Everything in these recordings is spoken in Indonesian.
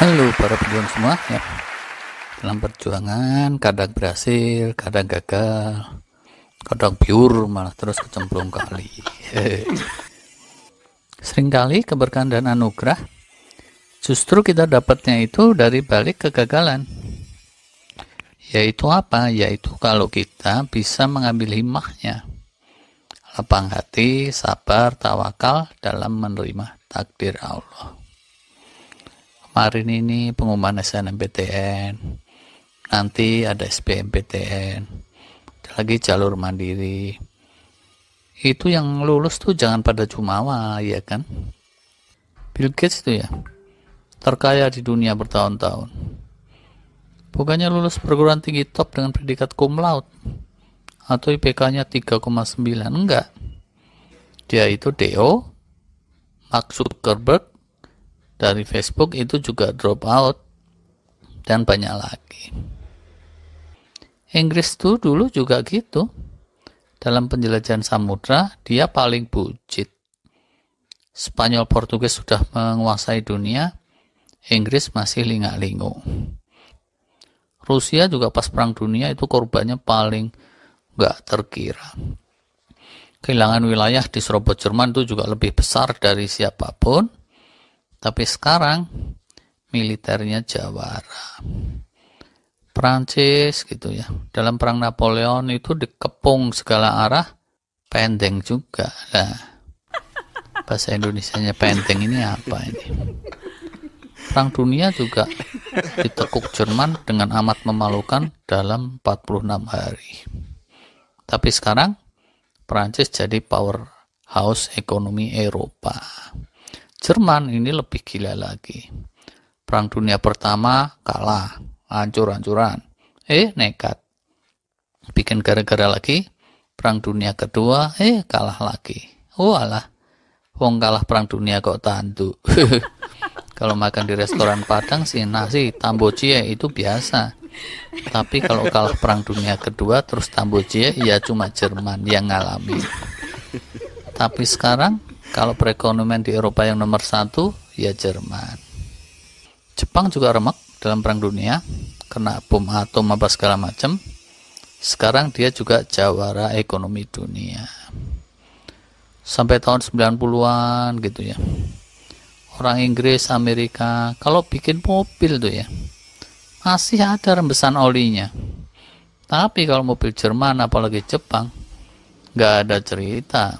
Halo para pejuang semua ya. Dalam perjuangan kadang berhasil, kadang gagal, kadang pure malah terus kecemplung kali. Seringkali keberkahan dan anugerah justru kita dapatnya itu dari balik kegagalan. Yaitu apa? Yaitu kalau kita bisa mengambil hikmahnya. Lapang hati, sabar, tawakal dalam menerima takdir Allah. Kemarin ini pengumuman SNMPTN, nanti ada SBMPTN, ada lagi jalur mandiri. Itu yang lulus tuh jangan pada jumawa, ya kan? Bill Gates itu ya, terkaya di dunia bertahun-tahun. Bukannya lulus perguruan tinggi top dengan predikat cum laude atau IPK-nya 3,9, enggak. Dia itu DO, Mark Zuckerberg dari Facebook itu juga drop out, dan banyak lagi. Inggris tuh dulu juga gitu. Dalam penjelajahan samudra, dia paling bucit. Spanyol Portugis sudah menguasai dunia, Inggris masih lingak-lingu. Rusia juga pas perang dunia itu korbannya paling nggak terkira. Kehilangan wilayah di serobot Jerman itu juga lebih besar dari siapapun, tapi sekarang militernya jawara. Prancis gitu ya, dalam perang Napoleon itu dikepung segala arah, pendeng juga. Nah, bahasa Indonesianya pendeng ini apa ini? Perang dunia juga ditekuk Jerman dengan amat memalukan dalam 46 hari. Tapi sekarang Prancis jadi powerhouse ekonomi Eropa. Jerman ini lebih gila lagi. Perang dunia pertama kalah, hancur-hancuran. Nekat. Bikin gara-gara lagi. Perang dunia kedua, kalah lagi. Alah, wong kalah perang dunia kok tandu. Kalau makan di restoran Padang sih nasi tambocie itu biasa. Tapi kalau kalah perang dunia kedua terus tambocie, ya cuma Jerman yang ngalamin. Tapi sekarang kalau perekonomian di Eropa yang nomor 1, ya Jerman. Jepang juga remek dalam perang dunia, kena bom atom apa segala macam. Sekarang dia juga jawara ekonomi dunia. Sampai tahun 90-an gitu ya. Orang Inggris, Amerika, kalau bikin mobil tuh ya, masih ada rembesan olinya. Tapi kalau mobil Jerman, apalagi Jepang, nggak ada cerita.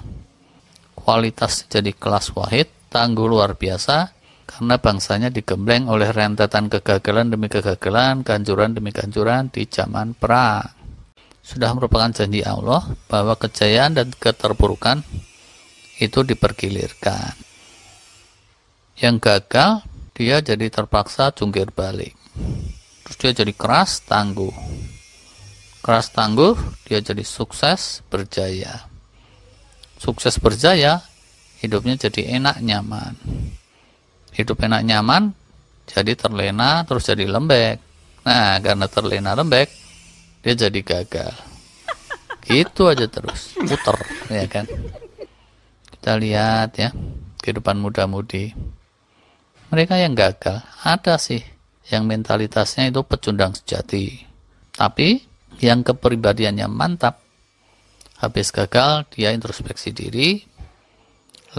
Kualitas jadi kelas wahid, tangguh luar biasa, karena bangsanya digembleng oleh rentetan kegagalan demi kegagalan, kehancuran demi kehancuran di zaman perang. Sudah merupakan janji Allah bahwa kejayaan dan keterpurukan itu dipergilirkan. Yang gagal, dia jadi terpaksa jungkir balik. Terus dia jadi keras tangguh. Keras tangguh, dia jadi sukses berjaya. Sukses berjaya, hidupnya jadi enak nyaman. Hidup enak nyaman, jadi terlena, terus jadi lembek. Nah, karena terlena lembek, dia jadi gagal. Gitu aja terus, puter, ya kan. Kita lihat ya, kehidupan muda-mudi. Mereka yang gagal, ada sih yang mentalitasnya itu pecundang sejati. Tapi, yang kepribadiannya mantap, habis gagal, dia introspeksi diri,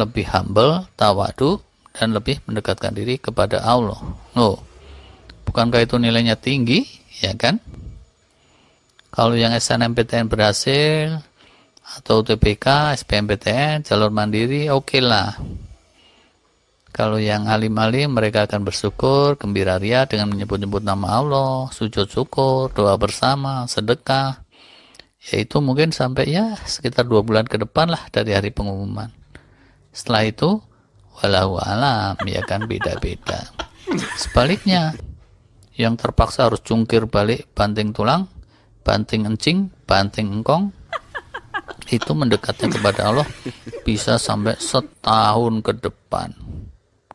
lebih humble, tawadu, dan lebih mendekatkan diri kepada Allah. Bukankah itu nilainya tinggi, ya kan? Kalau yang SNMPTN berhasil, atau UTBK, SBMPTN, jalur mandiri, oke lah. Kalau yang alim-alim, mereka akan bersyukur, gembira ria dengan menyebut-nyebut nama Allah, sujud syukur, doa bersama, sedekah. Yaitu mungkin sampai ya sekitar 2 bulan ke depan lah dari hari pengumuman. Setelah itu, walau alam, ya kan beda-beda. Sebaliknya, yang terpaksa harus jungkir balik, banting tulang, banting encing, banting engkong, itu mendekatnya kepada Allah bisa sampai setahun ke depan.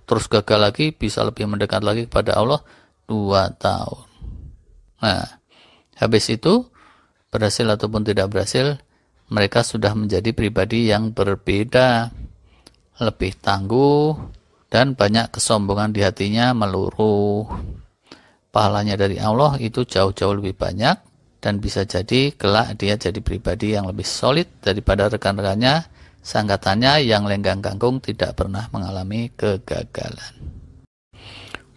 Terus gagal lagi, bisa lebih mendekat lagi kepada Allah 2 tahun. Nah, habis itu, berhasil ataupun tidak berhasil, mereka sudah menjadi pribadi yang berbeda, lebih tangguh, dan banyak kesombongan di hatinya, meluruh. Pahalanya dari Allah itu jauh-jauh lebih banyak, dan bisa jadi kelak dia jadi pribadi yang lebih solid daripada rekan-rekannya, seangkatannya yang lenggang kangkung tidak pernah mengalami kegagalan.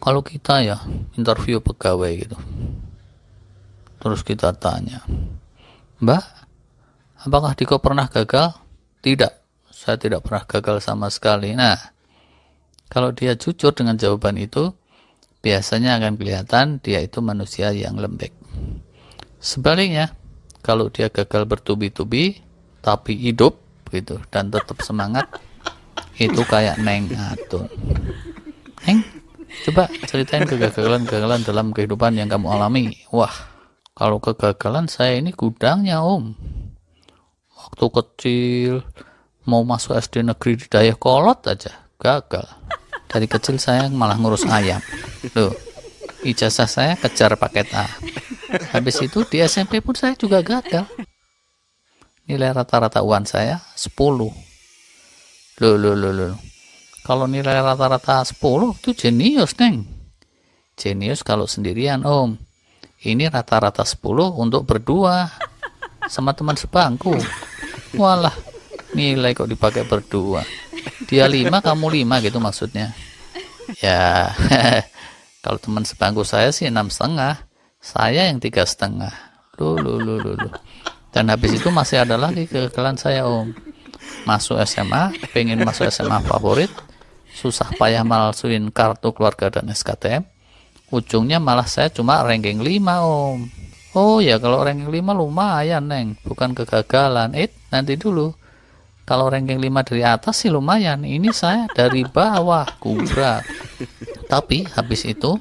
Kalau kita ya interview pegawai gitu, terus kita tanya, Mbak, apakah Diko pernah gagal? Tidak, saya tidak pernah gagal sama sekali. Nah, kalau dia jujur dengan jawaban itu, biasanya akan kelihatan dia itu manusia yang lembek. Sebaliknya, kalau dia gagal bertubi-tubi tapi hidup gitu dan tetap semangat, itu kayak Neng Atun. Neng, coba ceritain kegagalan-kegagalan dalam kehidupan yang kamu alami. Wah, kalau kegagalan saya ini gudangnya, Om. Waktu kecil mau masuk SD negeri di Dayakolot aja gagal. Dari kecil saya malah ngurus ayam. Loh, ijazah saya kejar paket A. Habis itu di SMP pun saya juga gagal. Nilai rata-rata UAN saya 10. Loh. Kalau nilai rata-rata 10 itu jenius, Neng. Jenius kalau sendirian, Om. Ini rata-rata 10 untuk berdua sama teman sebangku. Walah, nilai kok dipakai berdua. Dia 5, kamu 5 gitu maksudnya. Ya, kalau teman sebangku saya sih 6,5, saya yang 3,5. Loh. Dan habis itu masih ada lagi kegagalan saya, Om. Masuk SMA, pengen masuk SMA favorit, susah payah malsuin kartu keluarga dan SKTM. Ujungnya malah saya cuma ranking 5, Om. Oh ya, kalau ranking 5 lumayan, Neng, bukan kegagalan. Nanti dulu. Kalau ranking 5 dari atas sih lumayan. Ini saya dari bawah, kubra. Tapi habis itu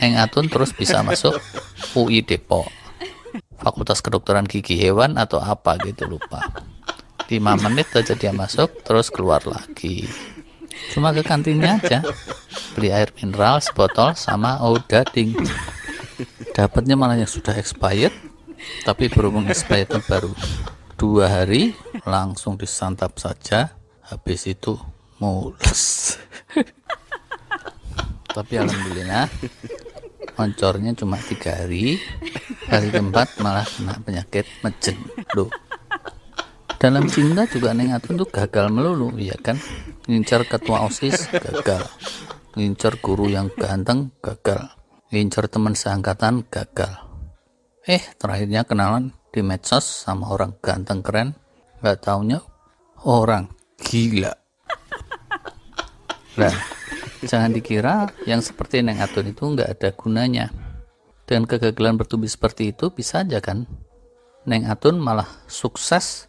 Neng Atun terus bisa masuk UI Depok, Fakultas Kedokteran Gigi Hewan atau apa gitu, lupa. 5 menit aja dia masuk, terus keluar lagi. Cuma ke kantinnya aja, beli air mineral sebotol sama odading. Dapatnya malah yang sudah expired, tapi berhubung expirednya baru 2 hari, langsung disantap saja, habis itu mules. Tapi alhamdulillah moncornya cuma 3 hari, hari keempat malah kena penyakit mejen. Loh, dalam cinta juga Neng Atun tuh gagal melulu, ya kan? Ngincar ketua OSIS gagal, ngincar guru yang ganteng gagal, ngincar teman seangkatan gagal. Terakhirnya kenalan di medsos sama orang ganteng keren, nggak taunya orang gila. Nah, jangan dikira yang seperti Neng Atun itu nggak ada gunanya. Dengan kegagalan bertubi seperti itu, bisa aja kan Neng Atun malah sukses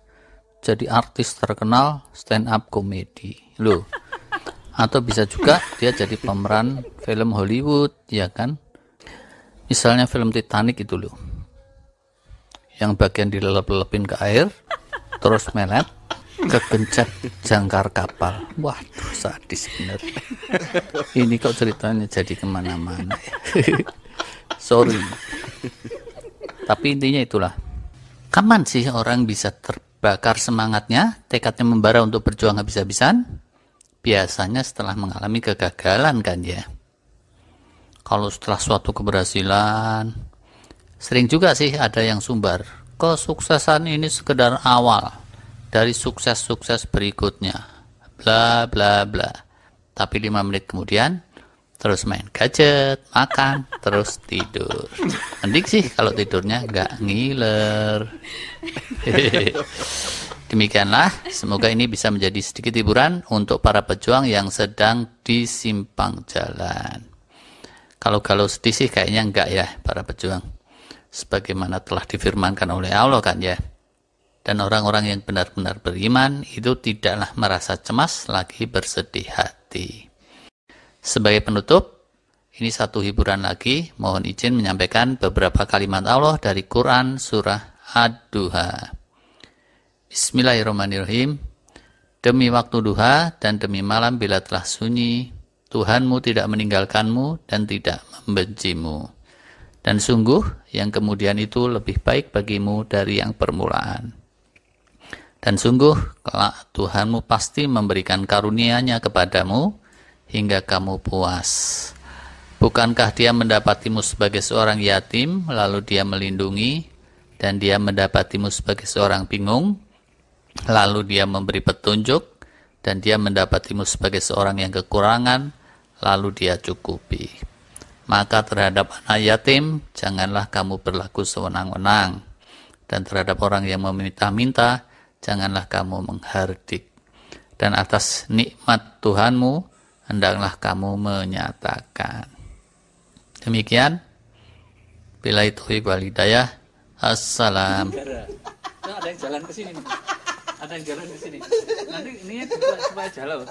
jadi artis terkenal stand up comedy. Loh, atau bisa juga dia jadi pemeran film Hollywood, ya kan? Misalnya film Titanic itu loh, yang bagian dilelep-lelepin ke air, terus melet, kegencet jangkar kapal. Waduh, sadis bener. Ini kok ceritanya jadi kemana-mana ya. Sorry. Tapi intinya itulah. Kapan sih orang bisa terbakar semangatnya, tekadnya membara untuk berjuang habis-habisan? Biasanya setelah mengalami kegagalan kan ya. Kalau setelah suatu keberhasilan, sering juga sih ada yang sumbar, kesuksesan ini sekedar awal dari sukses-sukses berikutnya, bla bla bla. Tapi 5 menit kemudian terus main gadget, makan, terus tidur. Mending sih kalau tidurnya nggak ngiler. Demikianlah, semoga ini bisa menjadi sedikit hiburan untuk para pejuang yang sedang di simpang jalan. Kalau galau sedih sih kayaknya enggak ya para pejuang, sebagaimana telah difirmankan oleh Allah kan ya. Dan orang-orang yang benar-benar beriman itu tidaklah merasa cemas lagi bersedih hati. Sebagai penutup, ini satu hiburan lagi, mohon izin menyampaikan beberapa kalimat Allah dari Quran surah Ad-Duha. Bismillahirrahmanirrahim. Demi waktu duha dan demi malam bila telah sunyi, Tuhanmu tidak meninggalkanmu dan tidak membencimu. Dan sungguh yang kemudian itu lebih baik bagimu dari yang permulaan. Dan sungguh kelak Tuhanmu pasti memberikan karunia-Nya kepadamu hingga kamu puas. Bukankah dia mendapatimu sebagai seorang yatim, lalu dia melindungi, dan dia mendapatimu sebagai seorang bingung, lalu dia memberi petunjuk, dan dia mendapatimu sebagai seorang yang kekurangan, lalu dia cukupi. Maka terhadap anak yatim, janganlah kamu berlaku sewenang-wenang, dan terhadap orang yang meminta-minta, janganlah kamu menghardik. Dan atas nikmat Tuhanmu, hendaklah kamu menyatakan. Demikian. Billahi taufiq wal hidayah. Assalam. Ada yang jalan ke sini. Ada yang jalan ke sini. Nanti ini supaya jalan.